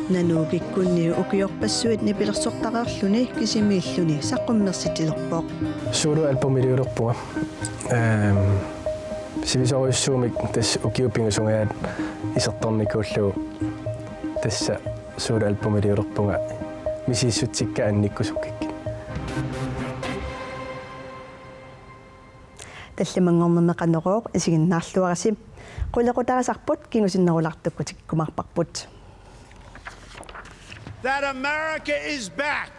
Nanukikkunni ukiorpassuit nipilersortaqaarluni kisimiilluni saqqummersitilерпоq Sulu albumiliulерпуга сивисоруйссуумик тас укиуппингусунгаат исерторникууллугу тасса сulu albumiliulерпуга мисииссутсикка анниккусуккик талламангорнермеқанероқ исигиннаарлуарасим қулеқутарасарпут кингусиннерулартукку тиккумаарпарпут That America is back,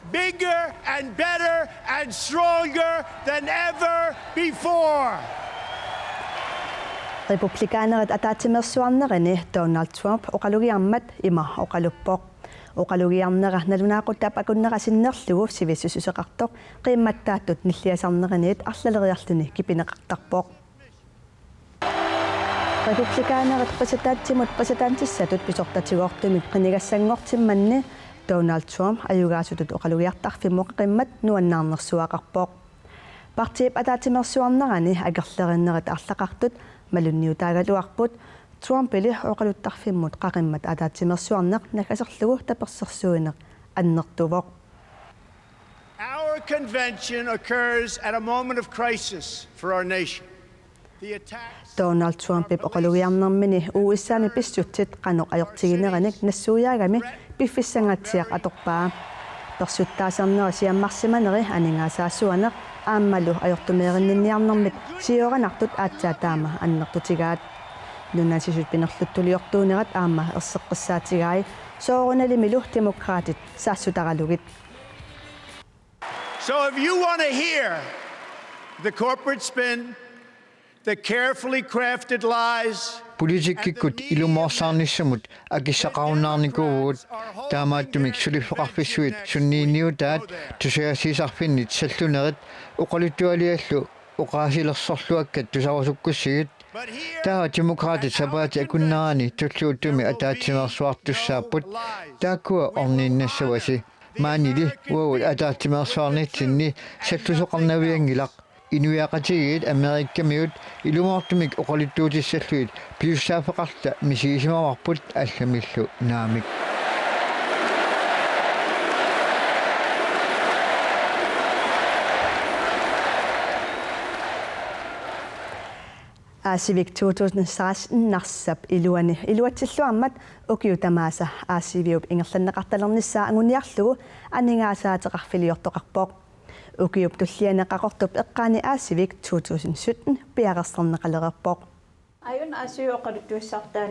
bigger and better and stronger than ever before. Republikaaneret ataatimersuarnerani Donald Trump oqalugiarmat ima oqaluppoq oqalugiarnera nalunaaqutap akunnerasinnерlugu sivissususeqartoq qiimmattaattut nilliasarneraniit arlaleriarluni kipineqartarpoq Republikaaneret præsidentissatut pisortatigoortumik qinigassangortimmanni Donald Trump ayugaasutut oqalugiartarfimmoq qimmat nuannaarnersuaqarpoq Partiip ataatimersuarnerani agerlerinneret arlaqartut malunniutaagaluarput Trumpili oqaluttarfimmut qaqimmat ataatimersuarneq nakaserlugu tapersersuineq annertuvoq Our convention occurs at a moment of crisis for our nation. Donald Trump oqalugiarnermini uissaani pissutsit qanoq ajortigineраник nassuuyaagami piffissangatsiaq atorpaa persuttaasarnerisiammarsimaneri aningaasaassуанеq ааммалу ajortumeerinninniarnermit siоранартут аатсаатаама аннертутигаат нунасисут пинерлуттулиортуунерат аама ерсеққиссаатигаи соорунalimilu демократит саассутаралугит So if you want to hear the corporate spin, the carefully crafted lies Politikikut ilumorsaarnissamut akissaqarunnaarnikuugut taamaattumik sulifeqarfissuit sunniinniutaat tusiasiisarfinnit sallunerit uqaluttualiallu uqaasilersorluakkat tusarusukkussigit taa demokraatit sapaati akunnaarani tulluuttumi ataatimersuartussaaput taakkua orniinnassavasi maanili uagut ataatimersuarnitsinni sallusoqarnaviangilaq inuiaqatigiit amerikkamiut ilumortumik oqalittuutissalluit piussaafeqarta misiisimamarput allamillu naamik Aasivik 2016 narsap iluatsilluarmat ukiutamaasa aasiviup ingerlanneqartalernissaa anguniarlugu aningaasaateqarfiliortoqarpoq ukiup tullianeqaqortup eqqaani aasivik 2017 piaqersterneqalererpoq Ayun aasiuoqaluttuissartaan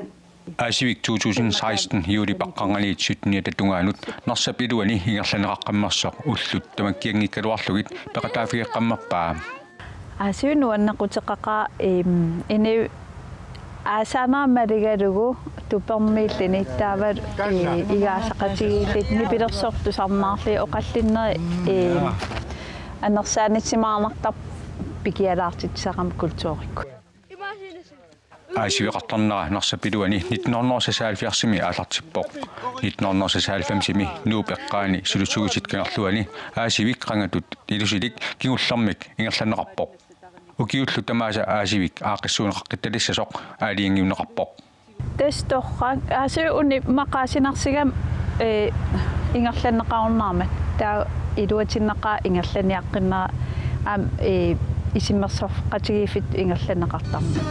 Aasivik 2016 hiuli paqqanganiit 17 tatungaanut narsap iluani ingerlanneqaqqammarsoq ullut tamakkiangikkaluarlugit peqataafigeqqammarpaa Aasiunuannequteqaqa ini aasanaamaligalugu tupermiillini taavat igaasaqatigillit nipilersortusarnaarli oqallinneri аннерсааниссимаарнартар пикиалаартитсақам культуурикку Aasiviqartarnera narsappiluani 1976 аалартиппоq 1995 nuupeqqaani sulusugusitkанерлуани aasivik qangatut ilusilik kingullermik ingerlanneqarpoq ukiullu tamaasa aasivik aaqissuuneqaqqitalissasoq aaliingiunneqarpoq тесторрак аасиуни мақаасинарсигам ингерланнеқаруннаармат таа илуатиннеқаа ингерланиаққиннера аам исиммерсорфқатигииффит ингерланнеқартарма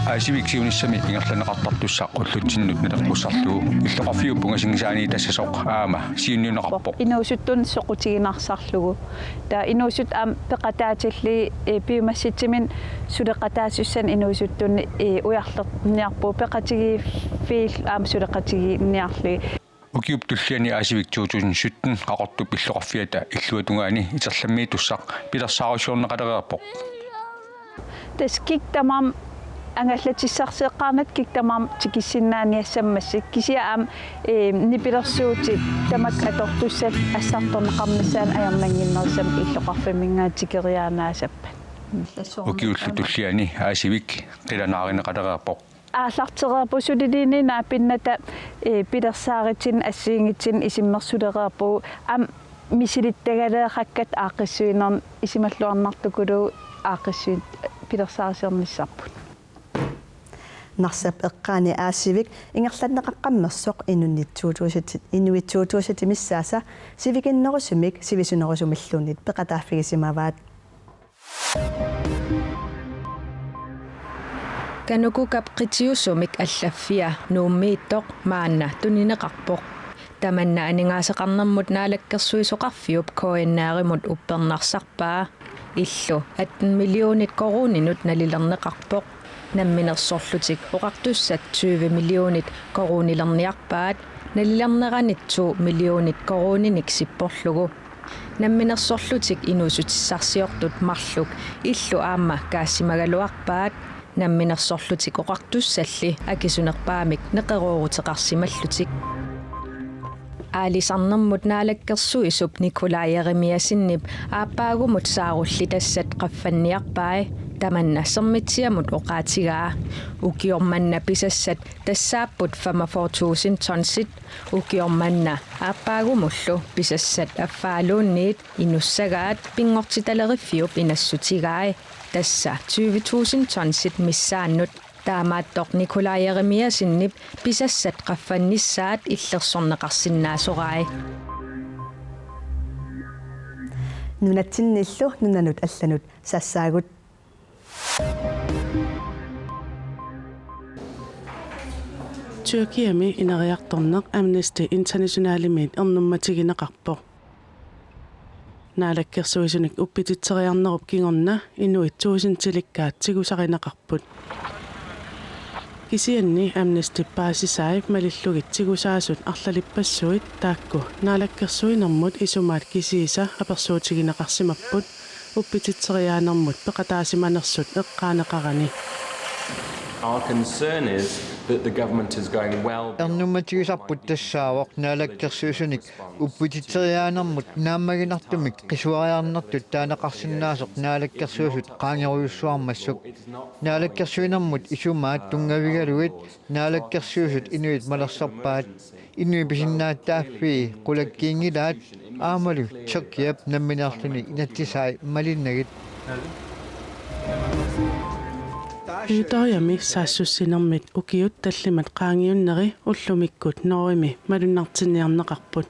Aasivik siunissami ingerlanneqartartussaa qullutsinut naleqqusarlugu иллоqarfiuppunga singisaani tassasoq aama siunniuneqarpoq inuusuttun soqutiginaarsarlugu taa inuusut aam peqataatilli piumassitimin suleqataasussan inuusuttunni ujarlerniarpu peqatigiiffiil aam suleqatigiinniarli ukiup tulliani aasivik 2017 qaqortup illoqarfiata illuatungaani iterlammiitussaq pilersaarusiorneqalereerpoq taskik tamam ангаллатиссарсеэккаарнат киктамаам тикиссиннааниассаммассик кисиаам нипилерсуути тамак атортуссал ассарторнеқарнассаан аярнангиннерсам иллоқарфимингаатикериаанаасаппа укиуллу туллиани аасивик қиланааринеқалереерпоқ ааллартерерпусулилини наапинната пилерсааритин ассиингитсин исиммерсулереерпу ам мисилиттагалеэқаккат ааққиссуинер исималлуарнартукулу аақиссуит пилерсаарисернissaarput нарсап эққаани аассивик ингерланнеқаққаммерсоқ инуннитсуутуусит инуитсуутуусит миссааса сивикиннерусумик сивисунерусумиллуунит пеқатааффигисимаваат канукукап қитиусумик аллаффиа нууммииттоқ маанна тунинеқарпоқ таманна анигаасеқарнэрмут наалаккерсуисоқарфиуп коиннааримут уппернарсарпаа иллу 18 миллионит корунинут налилернеқарпоқ намминерсорлутик оқартуссат 20 миллионит корунилерниарпаат налилернеранитсуу миллионит коруниник сиппорлугу намминерсорлутик инуусутиссарсиортут марлук иллу аама каассимагалуарпаат намминерсорлутик оқартуссалли акисунерпаамик неқеруурутеқарсималлутик аалисарнэрмут наалаккерсуисуп Николай Еремиасиннип ааппаагумут саарулли тассат қаффанниарпаа таманна сэрмитсиамут оқаатигаа укиорманна писассат тассааппут 45,000 тонсит укиорманна ааппаагумуллу писассат аффаалуунниит инуссагаат пингортиталериффиуп инассутигаа тасса 20,000 тонсит миссааннут таамааттоқ Николай Еремиасиннип писассат қаффанниссаат иллерсорнеқарсинаасораа нунатсинниллу нунанут алланут сассаагут Tyrkiami inariartorneq Amnesty Internationalimit ernummatigineqarpoq naalakkersuisunik uppititseriarnerup kingorna inuit 1000 tilikkaat tigusarineqarput kisianni Amnesty paasisaip malillugit tigusaasut arlalipassuit taakku naalakkersuinermut isumaat kisiisa apersuutigineqarsimapput uppititseriaanermut peqataasimanersut eqqaaneqarani. Our concern is that the government is going well. Ernummatigisarput tassaavoq naalakkersuisunik uppititseriaanermut naammaginartumik qisuariarnertut taanaqarsinnaasoq naalakkersuusut qaangeruissuarmassuk naalakkersuinermut isumaat tungavigaluit naalakkersuusut inuit malersarpaat inui pisinnaataaffi qulakkiingilaat aamalu tsekkiap namminerluni inattisaai malinnagit Yytoriami saassussinermit ukiut tallimat qaangiunneri ullumikkut norimi malunnartinniarneqarput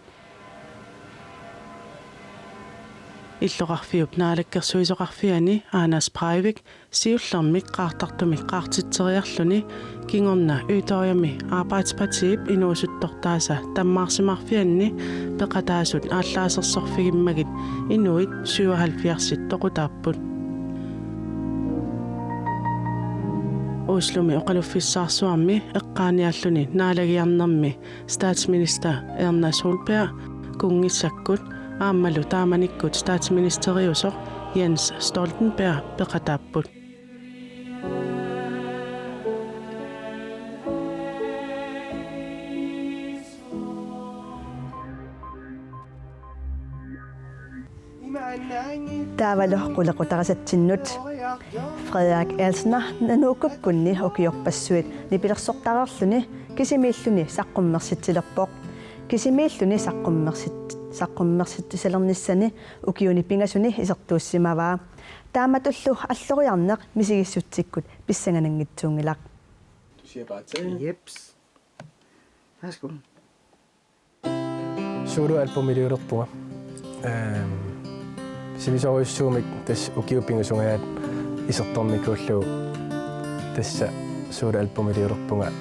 illoqarfiup naalakkersuisoqarfiani Anas Breivik siullermik qaartartumik qaartitseriarluni kingorna Yytoriami Arbejdspartiip inuusuttortaasa tammaarsimarfianni peqataasut aallaasерсорфигиммагит inuit 77 toqutaapput Oslumi oqaluffissaarsuarmi eqqaanialluni naalagiarnermi statsminister Erna Solberg kungissakkut aammalu taamanikkut statsministeriusoq Jens Stoltenberg peqataapput таавалоқ қулеқутарасатсиннут Frederik Elsner nanukukkunni ukiorpassuit nipilерсортарерлүни кисимииллүни саққуммерситсилерпоқ кисимииллүни саққуммерситтисалерниссани укиуни пингасуни исертууссимаваа тааматуллу аллориарнеқ мисигиссутсиккут писсанганангитсуунгилақ Jeps. Værsgo. Suuru alpumiliurerpuga sivisoruissuumik tas ukiupingusungaat isertornikuullu tassa suuru alpumiliurerpuga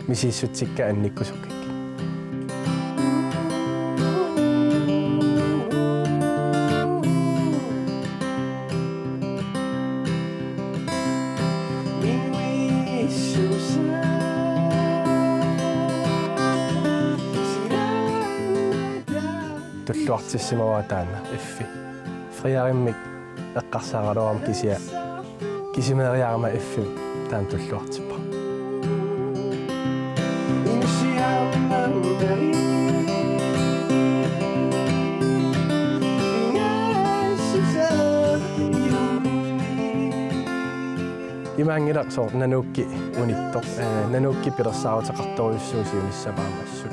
misissutsikka annikkusukki tulluartissimavaa taanna iffi friarimmik eqqarsaaraloram kisia kisimeeriarama iffi taan tulluartippa imaangilaq sor nanukki unittor nanukki pilersaarutaqartoruissuusiunissapaamassuut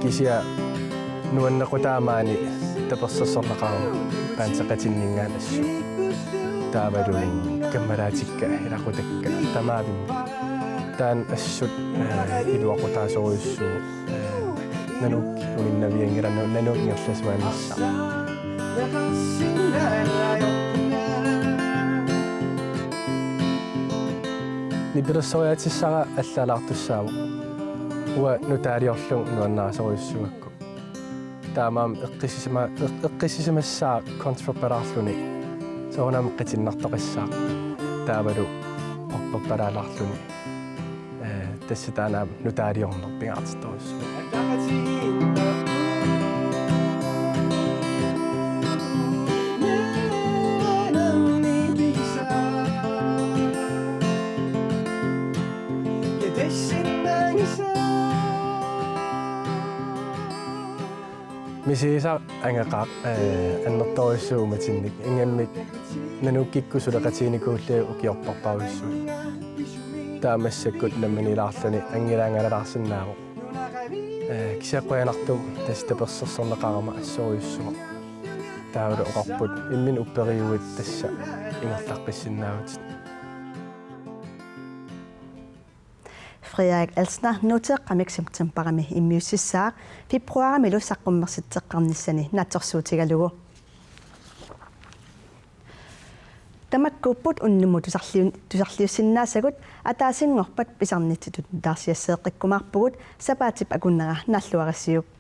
kisia nuannaqutaamaani tapersassornaqarum paanseqatinningaan assu taavalu kammalatikka ilaqutakka tamaavim taan assut iluaqutaasoruissu nanukki uninnaviangirannu nanuuqngerlasuannassa nipirassoriatissara allalaartussaavu uwa nutaaliorlung nuannaasoruissuakku taamaam eqqisimassaa kontrapararluni soonam qitinnertoqissaa taavalu orperpalaalarluni тассатаанаа нутаалиорнерпигаартитторус мисиса ангеқаа аннерториссууматинник ингаммик нануккиккусулеқатиникууллаа укиорпарпаруссу таамассаккут намманилаарлани ангилаангалалаарсинааву кисиаққуянартум тастаперсерсорнеқарама ассориуссума таавалу оқарпут иммин уппериуит тасса ингерлаққиссиннаавут Frederik Alsner nuteqqamiksimtim parami immiussissaa februarimilu saqqummersitteqqarnissani naatsorsuutigalugu tamakkuupput unnumu tusarliussinnaassagut ataasinngorpat pisarnititut taarsiasseeqqikkumaarpugut sapaatip akunnera nalluarissiuk